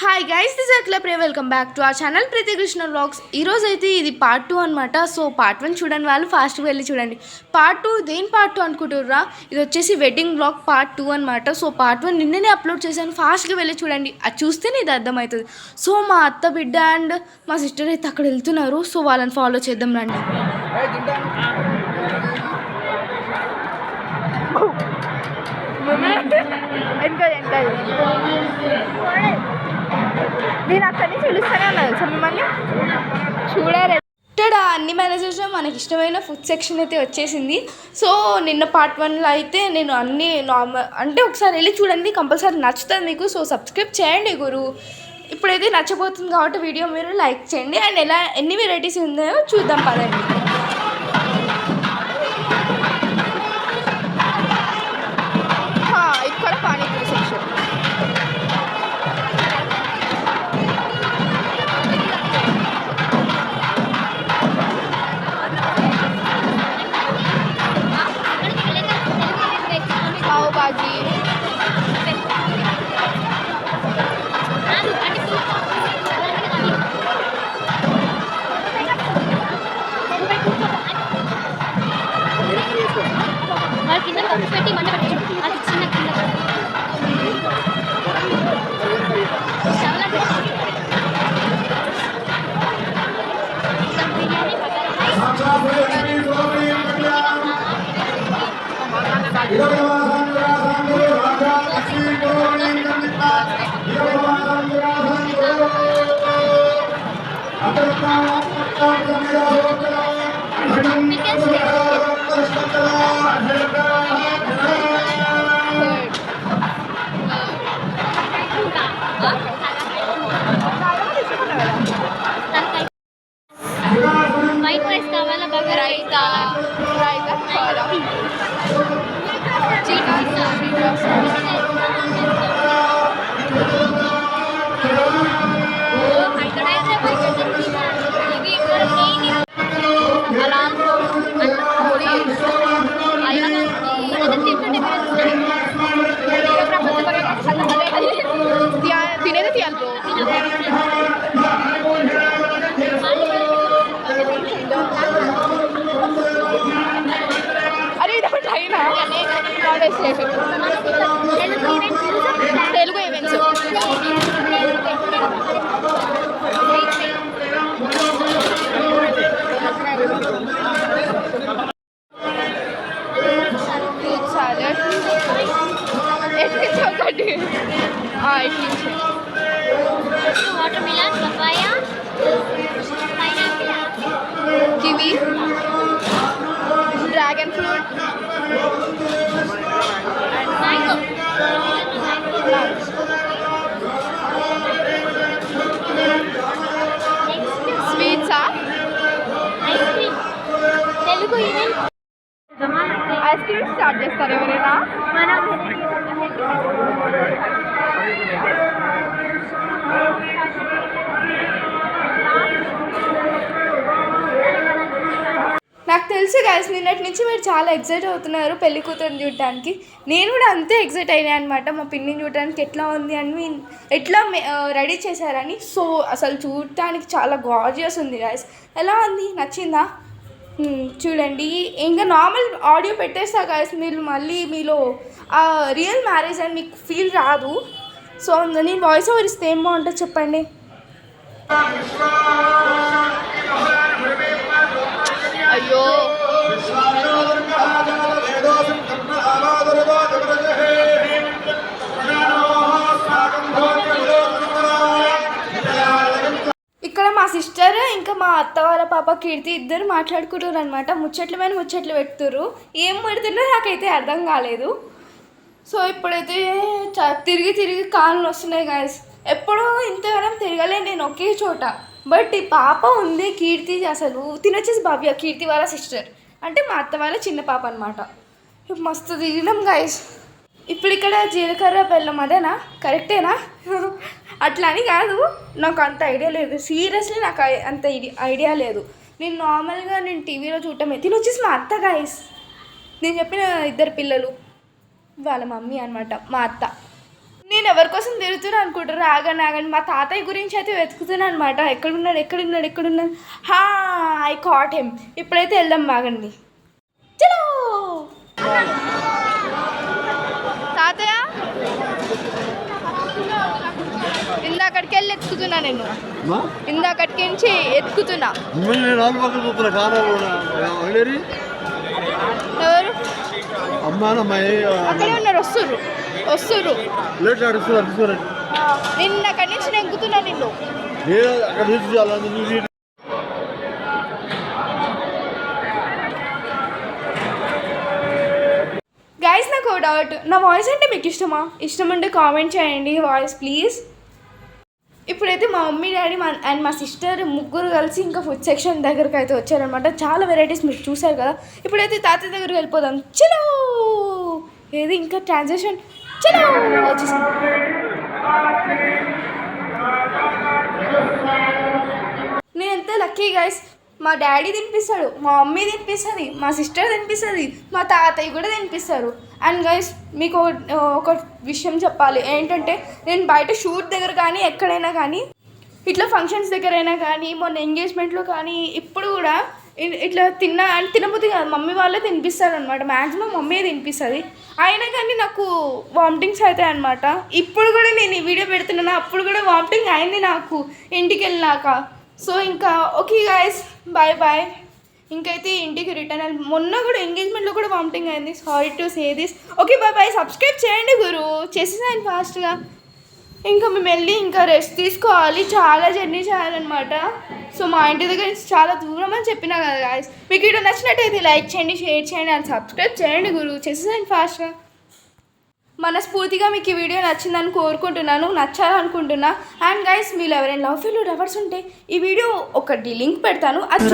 Hi guys, this is club. Welcome back to our channel Preethi Krishna vlogs. ఈరోజు అయితే ఇది part 2 అనమాట. సో పార్ట్ 1 చూడండి, వాళ్ళు ఫాస్ట్గా వెళ్ళి చూడండి. పార్ట్ 2 దేని పార్ట్ 2 అనుకుంటుర్రా? ఇది వచ్చేసి వెడ్డింగ్ వ్లాగ్ పార్ట్ 2 అనమాట. సో పార్ట్ 1 నిన్ననే అప్లోడ్ చేశాను, ఫాస్ట్గా వెళ్ళి చూడండి. అది చూస్తేనే ఇది అర్థమవుతుంది. సో మా అత్త బిడ్డ అండ్ మా సిస్టర్ అయితే అక్కడ వెళ్తున్నారు. సో వాళ్ళని ఫాలో చేద్దాం రండి. నేను అక్కడి నుంచి పిలుస్తూనే ఉన్నాను సార్ మిమ్మల్ని చూడాలి. ఇక్కడ అన్ని మేనేజర్స్లో మనకి ఇష్టమైన ఫుడ్ సెక్షన్ అయితే వచ్చేసింది. సో నిన్న పార్ట్ 1లో అయితే నేను అన్ని నార్మల్ అంటే ఒకసారి వెళ్ళి చూడండి, కంపల్సరీ నచ్చుతుంది మీకు. సో సబ్స్క్రైబ్ చేయండి గురు. ఇప్పుడైతే నచ్చబోతుంది కాబట్టి వీడియో మీరు లైక్ చేయండి. అండ్ ఎన్ని వెరైటీస్ ఉన్నాయో చూద్దాం పదండి. ఇక్కడ పానీపూరి సెక్షన్. भाजी పెట్టి మంట పెట్టి అది చిన్న కింద వైట్ రైస్ కావాలా? బాగా రైతా తినేది తీయాలి. అరే అయినా తెలుగు ఈవెంట్స్ ఒకటి watermelon, papaya, pineapple, kiwi, dragon fruit, mango, స్వీట్సా, ice cream. Telugu event ice cream start చేస్తారు ఎవరైనా? నాకు తెలుసు గైస్, నిన్నటి నుంచి మీరు చాలా ఎక్సైట్ అవుతున్నారు పెళ్లి కూతురుని చూడటానికి. నేను కూడా అంతే ఎక్సైట్ అయినా అనమాట, మా పిన్నిని చూడటానికి ఎట్లా ఉంది అని, ఎట్లా రెడీ చేశారని. సో అసలు చూడటానికి చాలా గార్జియస్ ఉంది గైస్. ఎలా ఉంది? నచ్చిందా? చూడండి. ఇంకా నార్మల్ ఆడియో పెట్టేస్తా గైస్, మీరు మళ్ళీ మీలో రియల్ మ్యారేజ్ అని మీకు ఫీల్ రాదు. సో నేను వాయిస్ ఓవర్ ఇస్తే ఏం బాగుంటుంది చెప్పండి. అయ్యో ఇక్కడ మా సిస్టర్ ఇంకా మా అత్త వాళ్ళ పాప కీర్తి ఇద్దరు మాట్లాడుకుంటారు అనమాట. ముచ్చట్లు పెడుతుర్రు. ఏం పెడుతున్నా నాకైతే అర్థం కాలేదు. సో ఇప్పుడైతే తిరిగి కాళ్ళు వస్తున్నాయి గాయస్. ఎప్పుడూ ఇంతగానం తిరగలేదు నేను ఒకే చోట. బట్ ఈ పాప ఉంది కీర్తి, అసలు తినొచ్చేసి భవ్య, కీర్తి వాళ్ళ సిస్టర్, అంటే మా అత్త వాళ్ళ చిన్న పాప అనమాట. మస్తు తిరిగినాం గాయస్. ఇప్పుడు ఇక్కడ జీలకర్ర బెల్లం అదేనా? కరెక్టేనా? అట్లా అని కాదు, నాకు అంత ఐడియా లేదు. సీరియస్లీ నాకు అంత ఐడియా లేదు. నేను నార్మల్గా టీవీలో చూడటమే. తినొచ్చేసి మా అత్త గాయస్, నేను చెప్పిన ఇద్దరు పిల్లలు వాళ్ళ మమ్మీ అనమాట మా అత్త. నేను ఎవరి కోసం తిరుగుతున్నా అనుకుంటారు. ఆగండి మా తాతయ్య గురించి అయితే వెతుకుతున్నా అనమాట. ఎక్కడున్నాడు హా, ఐ కాట్ హిమ్. ఇప్పుడైతే వెళ్దాం, బాగండి. చలో తాతయ్య, ఇందాకడికి వెళ్ళి ఎత్తుకుతున్నా నేను. ఇందాకడికి నుంచి ఎత్తుకుతున్నా. ఎవరు అక్కడే ఉన్నారు, వస్తుర్రు. నిన్న అక్కడి నుంచి నేను ఎక్కుతున్నా నిన్ను. గైస్, నాకు డౌట్, నా వాయిస్ అంటే మీకు ఇష్టం ఉంటే కామెంట్ చేయండి వాయిస్ ప్లీజ్. ఇప్పుడైతే మా మమ్మీ డాడీ అండ్ మా సిస్టర్ ముగ్గురు కలిసి ఇంకా ఫుడ్ సెక్షన్ దగ్గరికి అయితే వచ్చారనమాట. చాలా వెరైటీస్ మీరు చూసారు కదా. ఇప్పుడైతే తాతయ్య దగ్గరికి వెళ్ళిపోదాం. చలో, ఏది ఇంకా ట్రాన్సాక్షన్, చలో వచ్చేసాం. నేను ఎంత లక్కీ గైస్. మా డాడీ తినిపిస్తాడు, మా మమ్మీ తినిపిస్తుంది, మా సిస్టర్ తినిపిస్తుంది, మా తాతయ్య కూడా తినిపిస్తారు. అండ్ గైస్, మీకు ఒక విషయం చెప్పాలి ఏంటంటే, నేను బయట షూట్ దగ్గర కానీ ఎక్కడైనా కానీ ఇట్లా ఫంక్షన్స్ దగ్గర అయినా కానీ మొన్న ఎంగేజ్మెంట్లో కానీ ఇప్పుడు కూడా ఇట్లా తినబుద్ధి కాదు, మమ్మీ వాళ్ళే తినిపిస్తారు అనమాట. మ్యాక్సిమం మమ్మీ తినిపిస్తుంది. అయినా కానీ నాకు వామిటింగ్స్ అవుతాయి అనమాట. ఇప్పుడు కూడా నేను ఈ వీడియో పెడుతున్నాను, అప్పుడు కూడా వామిటింగ్ అయింది నాకు ఇంటికి వెళ్ళినాక. సో ఇంకా ఓకే గాయస్, బాయ్. ఇంకైతే ఇంటికి రిటర్న్ అయ్యి, మొన్న కూడా ఎంగేజ్మెంట్లో కూడా వామిటింగ్ అయింది. Sorry to say this. Okay bye. Subscribe చేయండి గురు, చేసేసాను ఫాస్ట్గా. ఇంకా మేము వెళ్ళి ఇంకా రెస్ట్ తీసుకోవాలి, చాలా జర్నీ చేయాలన్నమాట. సో మా ఇంటి దగ్గర నుంచి చాలా దూరం అని చెప్పినా కదా గాయస్. మీకు వీడియో నచ్చినట్టయితే లైక్ చేయండి, షేర్ చేయండి అండ్ సబ్స్క్రైబ్ చేయండి గురు, చేసేసాను ఫాస్ట్గా. మనస్ఫూర్తిగా మీకు ఈ వీడియో నచ్చిందని కోరుకుంటున్నాను, నచ్చాలనుకుంటున్నా. అండ్ గైస్, మీరు ఎవరైనా లవ్ ఫెయిల్యూర్ లవర్స్ ఉంటే ఈ వీడియో ఒకటి లింక్ పెడతాను, అది